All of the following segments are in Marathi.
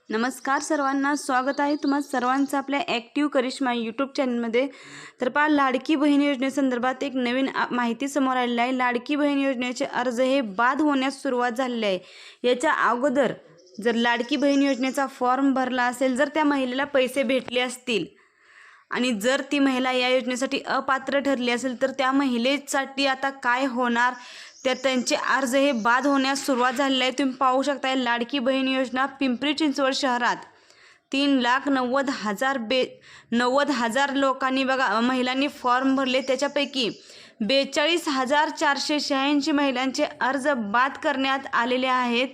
नमस्कार सर्वांना, स्वागत आहे तुम्हा सर्वांचं आपल्या ॲक्टिव्ह करिश्मा यूट्यूब चॅनलमध्ये। तर पहा, लाडकी बहीण योजनेसंदर्भात एक नवीन माहिती समोर आलेली आहे। लाडकी बहीण योजनेचे अर्ज हे बाद होण्यास सुरुवात झालेली आहे। याच्या अगोदर जर लाडकी बहीण योजनेचा फॉर्म भरला असेल, जर त्या महिलेला पैसे भेटले असतील आणि जर ती महिला या योजनेसाठी अपात्र ठरली असेल, तर त्या महिलेसाठी आता काय होणार, त्यांचे अर्ज हे बाद होण्यास सुरुवात झालेली आहे। तुम्ही पाहू शकता, लाडकी बहीण योजना पिंपरी चिंचवड शहरात 3,90,000 लोकांनी महिलांनी फॉर्म भरले। त्याच्यापैकी 42,486 महिलांचे अर्ज बाद करण्यात आलेले आहेत।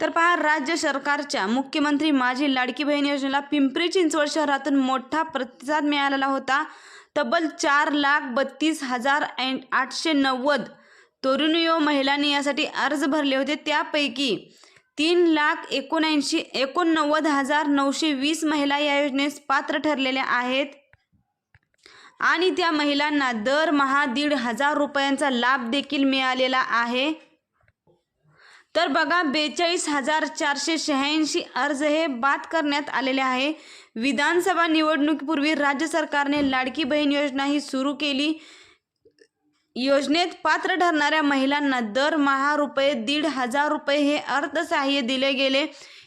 तर पहा, राज्य सरकारच्या मुख्यमंत्री माझी लाडकी बहीण योजनेला पिंपरी चिंचवड शहरातून मोठा प्रतिसाद मिळालेला होता। तब्बल 4,32,890 तरुणी व महिलांनी यासाठी अर्ज भरले होते। त्यापैकी 3,89,920 महिला या योजनेस पात्र ठरलेल्या आहेत आणि त्या महिलांना दरमहा 1,500 रुपयांचा लाभ देखील मिळालेला आहे। तर बघा, 42,486 अर्ज हे बाद करण्यात आलेले आहे। विधानसभा निवडणुकीपूर्वी राज्य सरकारने लाडकी बहीण योजना ही सुरू केली। योजनेत पात्र ठरणाऱ्या महिलांना दरमहा ₹1,500 रुपये हे अर्थसहाय्य दिले गेले।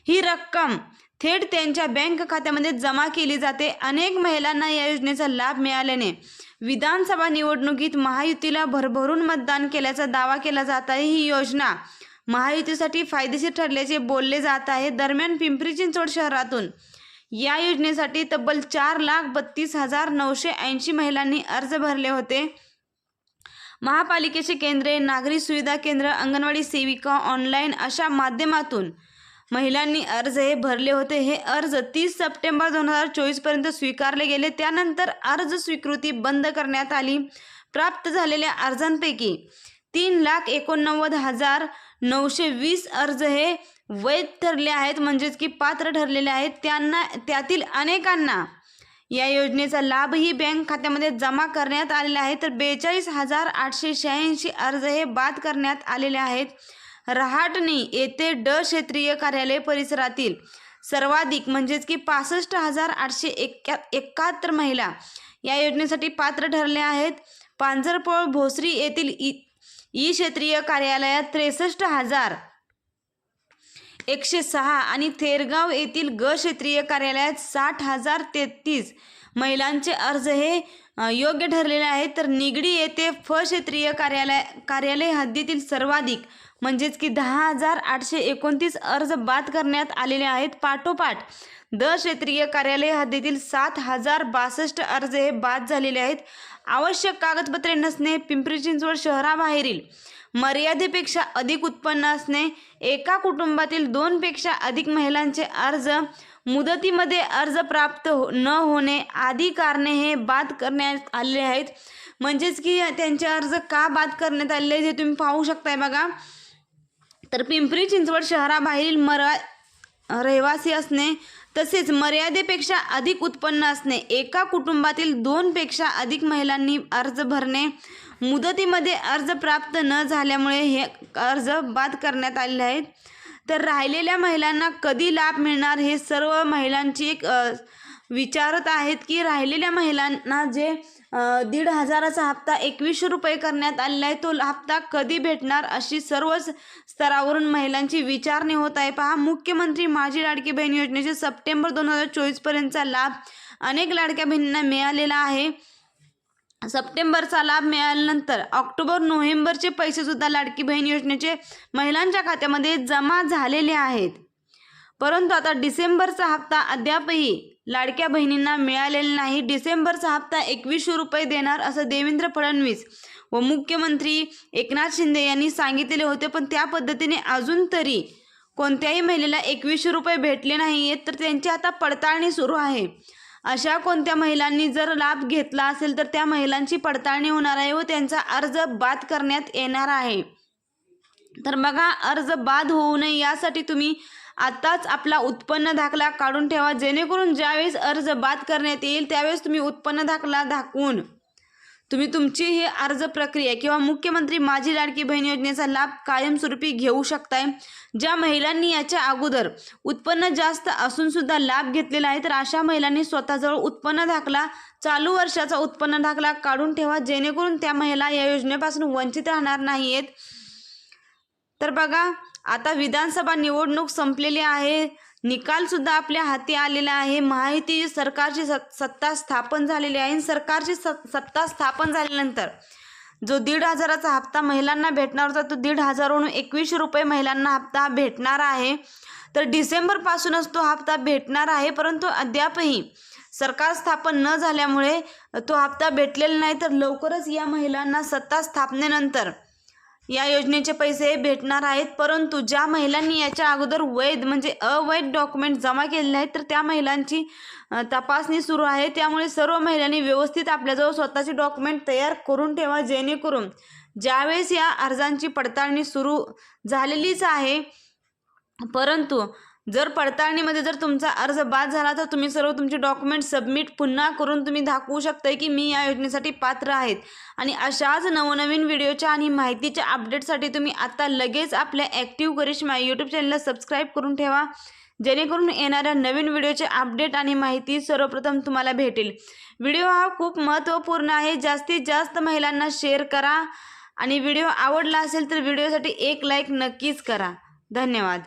ही रक्कम थेट त्यांच्या बँक खात्यामध्ये जमा केली जाते। अनेक महिलांना या योजनेचा लाभ मिळाल्याने विधानसभा निवडणुकीत महायुतीला भरभरून मतदान केल्याचा दावा केला जात आहे। ही योजना महायुतीसाठी फायदेशीर ठरल्याचे बोलले जात आहे। दरम्यान पिंपरी चिंचवड शहरातून या योजनेसाठी तब्बल 4,32,980 महिलांनी अर्ज भरले होते। महापालिकेचे केंद्रे, नागरी सुविधा केंद्र, अंगणवाडी सेविका, ऑनलाईन अशा माध्यमातून महिलांनी अर्ज हे भरले होते। हे अर्ज 30 सप्टेंबर 2024 पर्यंत स्वीकारले गेले। त्यानंतर अर्ज स्वीकृती बंद करण्यात आली। प्राप्त झालेल्या अर्जांपैकी 3,89,920 अर्ज हे वैध ठरले आहेत, म्हणजेच की पात्र ठरलेले आहेत। त्यातील अनेकांना या योजनेचा लाभही बँक खात्यामध्ये जमा करण्यात आलेला आहे। तर 42,886 अर्ज हे बाद करण्यात आलेले आहेत। रहाटणी येथे क्षेत्रीय कार्यालय परिसरातील सर्वाधिक म्हणजेच की 65,871 महिला या योजनेसाठी पात्र ठरले आहेत। पांजरपोळ भोसरी येथील क्षेत्रीय कार्यालयात 63,106 आणि थेरगाव येथील क्षेत्रीय कार्यालयात 60,033 महिलांचे अर्ज हे योग्य ठरलेले आहेत। तर निगडी येथे क्षेत्रीय कार्यालय हद्दीतील सर्वाधिक म्हणजेच की 10,829 अर्ज बाद करण्यात आलेले आहेत। पाठोपाठ क्षेत्रीय कार्यालय हद्दीतील 7,062 अर्ज हे बाद झालेले आहेत। आवश्यक कागदपत्रे नसणे, पिंपरी चिंचवड शहराबाहेरील मर्यादेपेक्षा अधिक उत्पन्न असणे, एका कुटुंबातील 2 पेक्षा अधिक महिलांचे अर्ज मुदतीमध्ये अर्ज प्राप्त न होणे आदी कारणे हे बाद करण्यात आलेले आहेत। म्हणजेच की त्यांचे अर्ज का बाद करण्यात आलेले हे तुम्ही पाहू शकताय बघा। तर पिंपरी चिंचवड शहराबाहेरील रहिवासी असणे, तसेच मर्यादेपेक्षा अधिक उत्पन्न असणे, एका कुटुंबातील 2 पेक्षा अधिक महिलांनी अर्ज भरणे, मुदतीमध्ये अर्ज प्राप्त न झाल्यामुळे हे अर्ज बाद करण्यात आलेले आहेत। तर राहिलेल्या महिलांना कधी लाभ मिळणार हे सर्व महिलांची एक विचारत आहेत की राहिलेल्या महिलांना जे 1,500चा हप्ता 2,100 रुपये करण्यात आलेला आहे, तो हप्ता कधी भेटणार अशी सर्वच स्तरावरून महिलांची विचारणी होत आहे। पहा, मुख्यमंत्री माझी लाडकी बहीण योजनेचे सप्टेंबर 2024 पर्यंतचा लाभ अनेक लाडक्या बहिणींना मिळालेला आहे। सप्टेंबरचा लाभ मिळाल्यानंतर ऑक्टोबर नोव्हेंबरचे पैसे सुद्धा लाडकी बहीण योजनेचे महिलांच्या खात्यामध्ये जमा झालेले आहेत। परंतु आता डिसेंबरचा हप्ता अद्यापही लाडक्या बहिणींना मिळालेला नाही। डिसेंबरचा हप्ता 2,100 रुपये देणार असं देवेंद्र फडणवीस व मुख्यमंत्री एकनाथ शिंदे यांनी सांगितलेले होते, पण त्या पद्धतीने अजून तरी कोणत्याही महिलेला 2,100 रुपये भेटले नाही आहेत। तर त्यांची आता पडताळणी सुरू आहे। अशा कोणत्या महिलांनी जर लाभ घेतला असेल तर त्या महिलांची पडताळणी होणार आहे व त्यांचा अर्ज बाद करण्यात येणार आहे। तर बघा, अर्ज बाद होऊ नये यासाठी तुम्ही आताच आपला उत्पन्न दाखला काढून ठेवा, जेणेकरून ज्यावेळेस अर्ज बाद करण्यात येईल त्यावेळेस तुम्ही उत्पन्न दाखला दाखवून तुम्ही तुमची ही अर्ज प्रक्रिया किंवा मुख्यमंत्री माझी लाडकी बहीण योजनेचा लाभ कायमस्वरूपी घेऊ शकताय. ज्या महिलांनी याच्या अगोदर उत्पन्न जास्त असून सुद्धा लाभ घेतलेला आहे तर अशा महिलांनी स्वतःजवळ उत्पन्न दाखला, चालू वर्षाचा उत्पन्न दाखला काढून ठेवा, जेणेकरून त्या महिला या योजनेपासून वंचित राहणार नाहीत. तर बघा, आता विधानसभा निवडणूक संपलेली आहे, निकाल सुद्धा आपल्या हाती आलेला आहे. महायुती सरकारची सत्ता स्थापन झालेली आहे. सरकारची सत्ता स्थापन झाल्यानंतर जो 1,500चा हप्ता महिलांना भेटणार होता तो 1,500 वरून 2100 रुपये महिलांना हप्ता भेटणार आहे. तर डिसेंबरपासूनच तो हप्ता भेटणार आहे, परंतु अद्यापही सरकार स्थापन न झाल्यामुळे तो हप्ता भेटलेला नाही. तर लवकरच या महिलांना सत्ता स्थापनेनंतर या योजनेचे पैसे भेटणार आहेत. परंतु ज्या महिलांनी याच्या अगोदर वैध म्हणजे अवैध डॉक्युमेंट जमा केलेले आहेत तर त्या महिलांची तपासणी सुरू आहे. त्यामुळे सर्व महिलांनी व्यवस्थित आपल्याजवळ स्वतःचे डॉक्युमेंट तयार करून ठेवा, जेणेकरून ज्यावेळेस या अर्जांची पडताळणी सुरू झालेलीच आहे, परंतु जर पडताळणीमध्ये जर तुमचा अर्ज बाद झाला तर तुम्ही सर्व तुमचे डॉक्युमेंट सबमिट पुन्हा करून तुम्ही दाखवू शकता की मी या योजनेसाठी पात्र आहेत. आणि अशाच नवनवीन व्हिडिओच्या आणि माहितीच्या अपडेटसाठी तुम्ही आता लगेच आपल्या ॲक्टिव्ह करिश्मा यूट्यूब चॅनलला सबस्क्राईब करून ठेवा, जेणेकरून येणाऱ्या नवीन व्हिडिओचे अपडेट आणि माहिती सर्वप्रथम तुम्हाला भेटेल. व्हिडिओ हा खूप महत्त्वपूर्ण आहे. जास्तीत जास्त महिलांना शेअर करा आणि व्हिडिओ आवडला असेल तर व्हिडिओसाठी एक लाईक नक्कीच करा. धन्यवाद.